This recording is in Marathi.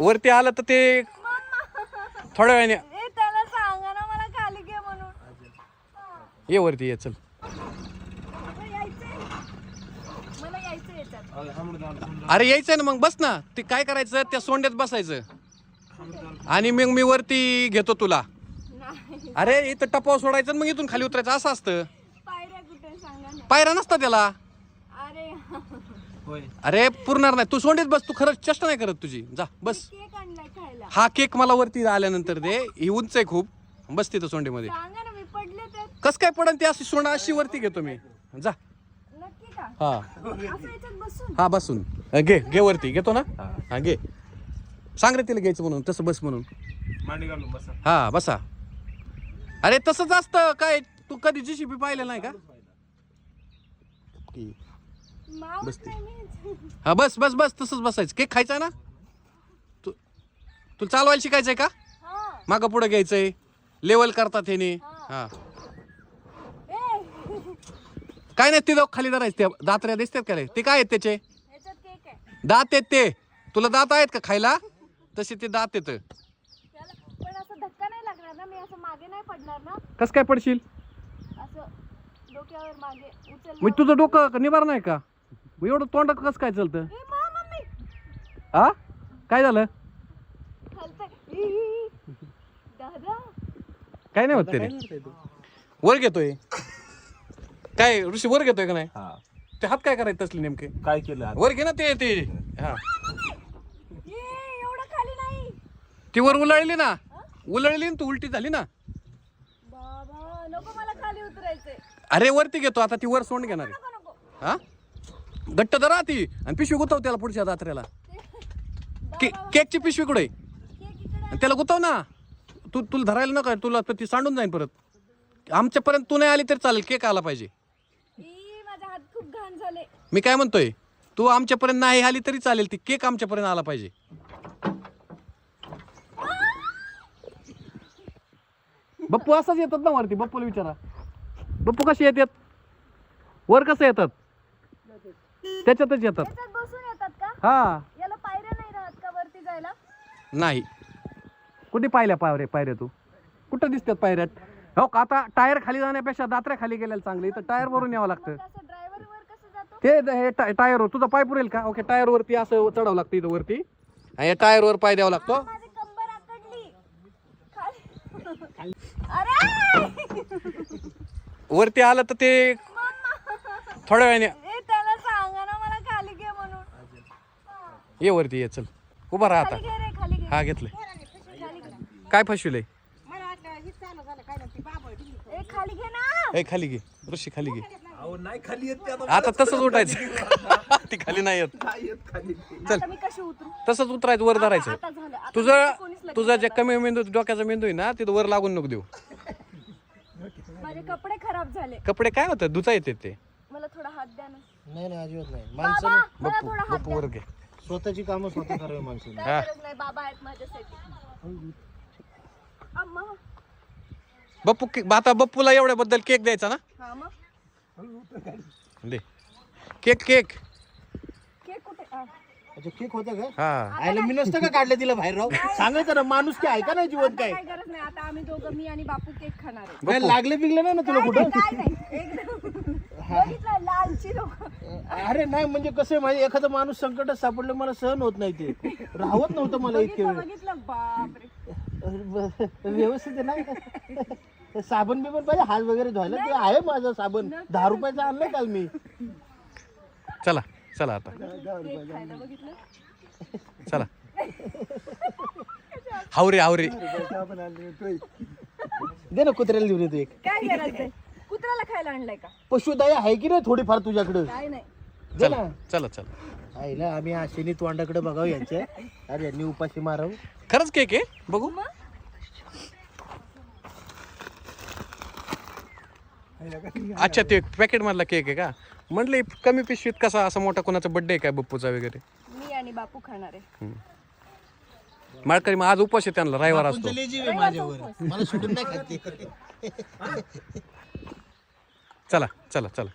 वरती आलं तर ते थोड्या वेळाने त्याला सांगा ना मला खाली घे म्हणून. ये वरती ये चल. मला यायचं याच्यात. अरे यायचंय ना मग बस ना. ते काय करायचं त्या सोंड्यात बसायचं आणि मग मी वरती घेतो तुला. अरे इथं टपाव सोडायचं मग इथून खाली उतरायचं असं असतं. पायऱ्या कुठे सांगा ना. पायऱ्या नसता त्याला. अरे अरे पुरणार नाही. तू सोंडीत बस. तू खरंच चेष्टा नाही करत तुझी. जा बस. केक आणलाय खायला. हा केक मला वरती आल्यानंतर दे. ही उंच आहे खूप. बस तिथं सोंडीमध्ये. सांगा ना मी पडले तर. कस काय पडन ते. अशी सोंड अशी वरती घेतो मी. जा. नक्की का? हा असं याच्यात बसून. हा बसून घे घे वरती घेतो ना. हा घे. सांग रे तिला घ्यायचं म्हणून. तसं बस म्हणून. मांडी घालून बसा. हा बसा. अरे तसंच असतं काय. तू कधी जीसीबी पाहिलं नाही का. मावत नाही मी. हा बस बस बस तसंच बसायचं. केक खायचा ना. तू चालवायला शिकायचंय का. हा. मागं पुढं घ्यायचंय. लेवल करतात हे. हा काय नाही ते खाली धरायचं. त्या दात्र्या दिसतात का रे. ते काय आहेत त्याचे. याच्यात केक आहे. दात आहेत ते. तुला दात आहेत का खायला. तसे ते दात येत. त्याला पण असं धक्का नाही लागणार ना. मी असं मागे नाही पडणार ना. कस काय पडशील. असं डोक्यावर मागे उचल. मग तुझं डोकं निभार नाही का. एवढं तोंड कसं काय चालतं. मम्मी हा काय झालं. हलतंय. दादा काय नाही होत ते. वर घेतोय काय ऋषी वर घेतोय का नाही. ते हात काय करायचं तसले नेमके. काय केलं वर घे ना ते ते. हा एवढं खाली नाही. ती वर उलळली ना. उलळली ना तू उलटी झाली ना. बाबा नको मला खाली उतरायचंय. अरे वरती घेतो आता. ती वर सोंड घेणार आहे. नको नको. हा घट्ट धरा ती आणि पिशवी गुतव त्याला पुढच्या दात्र्याला. केकची पिशवी कुठे केक इकडे. आणि त्याला गुतव ना. तुला धरायला नका. तुला ती सांडून जाईल परत. आमच्यापर्यंत तू नाही आली तरी चालेल. केक आला पाहिजे. माझे हात खूप घाण झाले. मी काय म्हणतोय. तू आमच्यापर्यंत नाही आली तरी चालेल. ती केक आमच्यापर्यंत आला पाहिजे. बप्पू असंच येतात ना वरती. बप्पूला विचारा. बप्पू कसे येतात वर. कसं येतात त्याच्यातच येतात. याच्यात बसून येतात का. हा याला पायऱ्या नाही राहत का वरती जायला. नाही. कुठे पाहिल्या पायऱ्या तू. कुठं दिसतात पायऱ्यात. हो का आता टायर खाली जाण्यापेक्षा दात्र्या खाली गेलेलं चांगलं. इथं टायर वरून यावं लागतं. असं ड्रायव्हर वर कसं जातो. ते टायरवर तुझा पाय पुरेल का. ओके टायर वरती असं चढावं लागतं इथं वरती. आणि या टायरवर पाय द्यावा लागतो. माझी कंबर आकडली खाली. अरे वरती आलं तर ते थोड्या वेळाने. त्याला सांगा ना मला खाली घे म्हणून. ये वरती ये चल. उभा राहा खाली आता. घे रे खाली घे. हा घेतलंय. खाली घे. काय फसविलंय. खाली घे ना. ए खाली घे ऋषी खाली घे. अहो नाही खाली येत ते आता तसंच उठायचं. ती खाली नाही येत. खाली. आता मी कशी उतरू. तसंच उतरायचं वर धरायचं. आता झालं. आता कोणीच लक्ष तुझा जे कमी मेंदू डोक्याचा मेंदू आहे ना तिथं वर लागून नको देऊ. माझे कपडे खराब झाले. कपडे काय होतात धुता येते ते. मला थोडा हात द्या ना. नाही नाही अजिबात नाही. बाबा माणसाने मला थोडा हात बप्पू वर घे. स्वतःची कामं स्वतः करावी माणसाने. काय गरज नाही. बाबा आहेत माझ्यासाठी. अम्मा. बप्पू आता बप्पूला एवढ्याबद्दल केक द्यायचा ना. हा मग दे केक. केक केक कुठे. अच्छा केक होतं का. हा आयला मी नसतं का काढलं तिला बाहेर राव. सांगायचं ना माणूस की ऐका नाही जीवन काय. काय गरज नाही. आता आम्ही दोघं मी आणि बापू केक खाणार आहे. काय लागलं बिगलं नाही ना तुला कुठं. काय नाही एकदम बघितलं लालची लोक. अरे नाही म्हणजे कसं आहे माझे एखादा माणूस संकटात सापडलं मला सहन होत नाही. ते राहत नव्हतं मला इतके वेळ. बघितलं बापरे. व्यवस्थित आहे ना. साबण बिबण पाहिजे हात वगैरे धुवायला. ते आहे माझा साबण 10 रुपयाचा आणलाय काल मी. चला चला आता केक खायला बघितलं. चला. हावरे दे ना कुत्र्याला देऊन येतो एक. काय गरज आहे. कुत्र्याला खायला आणलाय का. पशुदया आहे की नाही थोडीफार तुझ्याकडं. काय नाही. दे चला ना. चला चला. आईला आम्ही आशेने तोंडाकडे बघावं यांच्या. अरे यांनी उपाशी मारावं. खरंच केक आहे बघू. अच्छा ते पॅकेट मधला केक आहे का. म्हटलं कमी पिशवीत कसा असा मोठा कोणाचा बर्थडे आहे काय बप्पूचा वगैरे. मी आणि बापू खाणार आहे. माळकरी मग आज उपास आहे त्यांना रविवार असतो. तुमचं लय जीव आहे माझ्यावर. मला सोडून नाही खात ते. चला चला चला.